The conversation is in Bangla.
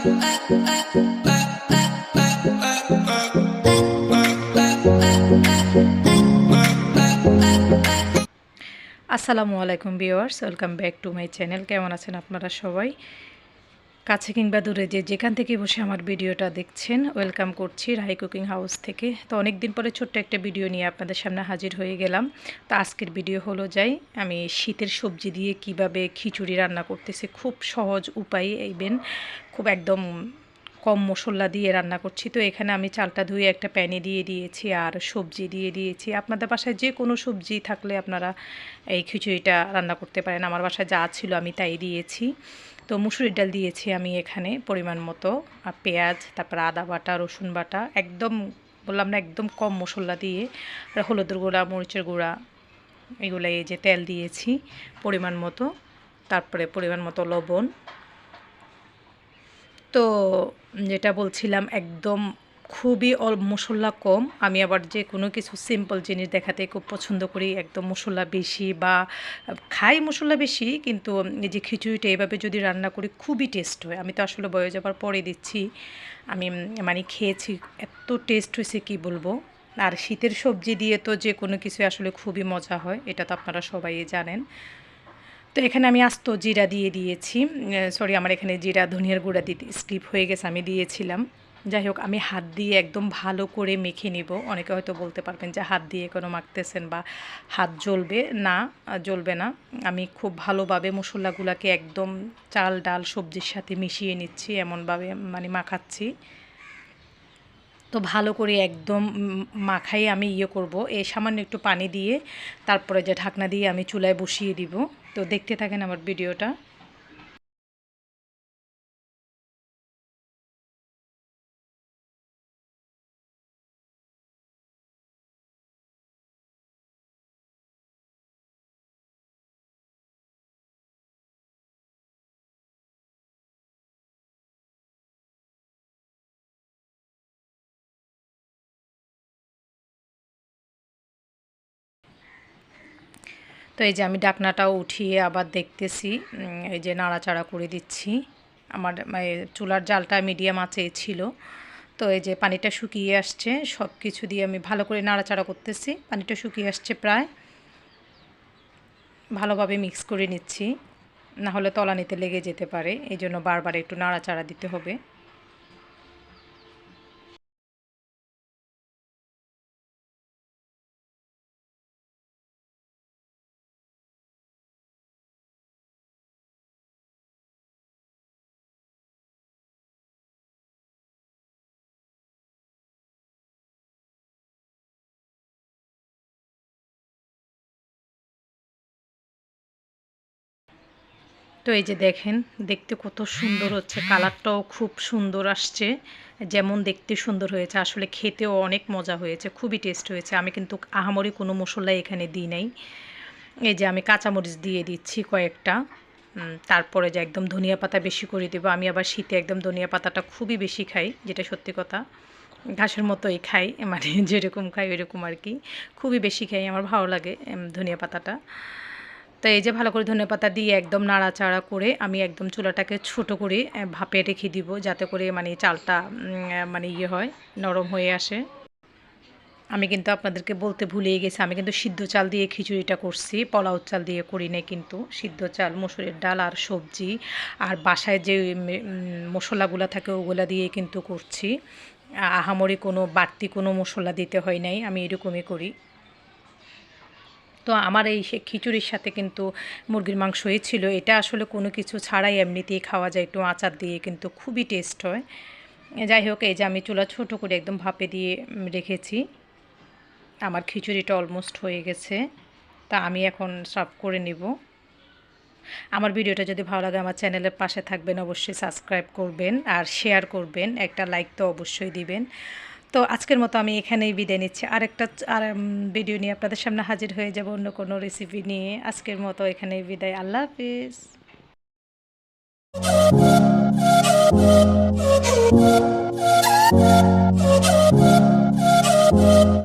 আসসালামু আলাইকুম viewers, welcome back to my channel. কেমন আছেন আপনারা সবাই? কাছে কিংবা দূরে যেখান থেকে বসে আমার ভিডিওটা দেখছেন, ওয়েলকাম করছি রাহি কুকিং হাউস থেকে। তো অনেক দিন পরে ছোট্ট একটা ভিডিও নিয়ে আপনাদের সামনে হাজির হয়ে গেলাম। তো আজকের ভিডিও হলো আমি শীতের সবজি দিয়ে কিভাবে খিচুড়ি রান্না করতেছি। খুব সহজ উপায়, এইবেন খুব একদম কম মশলা দিয়ে রান্না করছি। তো এখানে আমি চালটা ধুয়ে একটা প্যানে দিয়ে দিয়েছি আর সবজি দিয়ে দিয়েছি। আপনাদের বাসায় যে কোনো সবজি থাকলে আপনারা এই খিচুড়িটা রান্না করতে পারেন। আমার বাসায় যা ছিল আমি তাই দিয়েছি। তো মুসুরির ডাল দিয়েছি আমি এখানে পরিমাণ মতো, আর পেঁয়াজ, তারপর আদা বাটা, রসুন বাটা, একদম বললাম না একদম কম মশলা দিয়ে, আর হলুদের গুঁড়া, মরিচের গুঁড়া, এগুলো এই যে তেল দিয়েছি পরিমাণ মতো, তারপরে পরিমাণ মতো লবণ। তো যেটা বলছিলাম, একদম খুবই মশলা কম। আমি আবার যে কোনো কিছু সিম্পল জিনিস দেখাতে খুব পছন্দ করি, একদম মশলা বেশি বা খাই মশলা বেশি, কিন্তু এই যে খিচুড়িটা এভাবে যদি রান্না করি খুবই টেস্ট হয়। আমি তো আসলে বয়ে যাবার পরে দিচ্ছি, আমি মানে খেয়েছি, এত টেস্ট হয়েছে কি বলবো। আর শীতের সবজি দিয়ে তো যে কোনো কিছু আসলে খুবই মজা হয়, এটা তো আপনারা সবাই জানেন। তো এখানে আমি আস্ত জিরা দিয়ে দিয়েছি। সরি, আমার এখানে জিরা ধনিয়ার গুঁড়া দিতে স্কিপ হয়ে গেছে, আমি দিয়েছিলাম। যাই হোক, আমি হাত দিয়ে একদম ভালো করে মেখে নিব। অনেকে হয়তো বলতে পারবেন যে হাত দিয়ে কোনো মাখতেছেন বা হাত জ্বলবে না, জ্বলবে না। আমি খুব ভালোভাবে মশলাগুলোকে একদম চাল ডাল সবজির সাথে মিশিয়ে নিচ্ছি, এমনভাবে মানে মাখাচ্ছি। তো ভালো করে একদম মাখাই আমি করব, এই সামান্য একটু পানি দিয়ে তারপরে যে ঢাকনা দিয়ে আমি চুলায় বসিয়ে দিব। তো দেখতে থাকেন আমার ভিডিওটা। তো এই যে আমি ঢাকনাটাও উঠিয়ে আবার দেখতেছি, এই যে নাড়াচাড়া করে দিচ্ছি। আমার চুলার জালটা মিডিয়াম আঁচে ছিল। তো এই যে পানিটা শুকিয়ে আসছে, সব কিছু দিয়ে আমি ভালো করে নাড়াচাড়া করতেছি। পানিটা শুকিয়ে আসছে প্রায়, ভালোভাবে মিক্স করে নিচ্ছি, না হলে তলানিতে লেগে যেতে পারে, এই জন্য বারবার একটু নাড়াচাড়া দিতে হবে। তো এই যে দেখেন, দেখতে কত সুন্দর হচ্ছে, কালারটাও খুব সুন্দর আসছে। যেমন দেখতে সুন্দর হয়েছে, আসলে খেতেও অনেক মজা হয়েছে, খুবই টেস্ট হয়েছে। আমি কিন্তু আহামরি কোনো মশলা এখানে দিই নাই। এই যে আমি কাঁচামরিচ দিয়ে দিচ্ছি কয়েকটা, তারপরে যে একদম ধনিয়া পাতা বেশি করে দেবো। আমি আবার শীতে একদম ধনিয়া পাতাটা খুবই বেশি খাই, যেটা সত্যি কথা। ঘাসের মতোই খাই, মানে যেরকম খাই ওইরকম আর কি, খুবই বেশি খাই, আমার ভালো লাগে ধনিয়া পাতাটা। তো এই যে ভালো করে ধনেপাতা দিয়ে একদম নাড়াচাড়া করে আমি একদম চুলাটাকে ছোট করে ভাপে রেখে দিব, যাতে করে মানে চালটা মানে হয়, নরম হয়ে আসে। আমি কিন্তু আপনাদেরকে বলতে ভুলেই গেছি, আমি কিন্তু সিদ্ধ চাল দিয়ে খিচুড়িটা করছি, পোলাও চাল দিয়ে করি নাই। কিন্তু সিদ্ধ চাল, মসুরের ডাল আর সবজি আর বাসায় যে মশলাগুলো থাকে ওগুলা দিয়ে কিন্তু করছি। আহামরি কোনো বাড়তি কোনো মশলা দিতে হয় নাই, আমি এরকমই করি। তো আমার এই খিচুড়ির সাথে কিন্তু মুরগির মাংসই ছিল। এটা আসলে কোনো কিছু ছাড়াই এমনিতেই খাওয়া যায়, একটু আচার দিয়ে কিন্তু খুবই টেস্ট হয়। যাই হোক, এই যে আমি চুলা ছোট করে একদম ভাপে দিয়ে রেখেছি। আমার খিচুড়িটা অলমোস্ট হয়ে গেছে, তা আমি এখন সার্ভ করে নেব। আমার ভিডিওটা যদি ভালো লাগে আমার চ্যানেলের পাশে থাকবেন, অবশ্যই সাবস্ক্রাইব করবেন আর শেয়ার করবেন, একটা লাইক তো অবশ্যই দিবেন। তো আজকের মতো আমি এখানেই বিদায় নিচ্ছি। আর ভিডিও নিয়ে আপনাদের সামনে হাজির হয়ে যাব অন্য কোনো রেসিপি নিয়ে। আজকের মতো এখানেই বিদায়। আল্লাহ হাফিজ।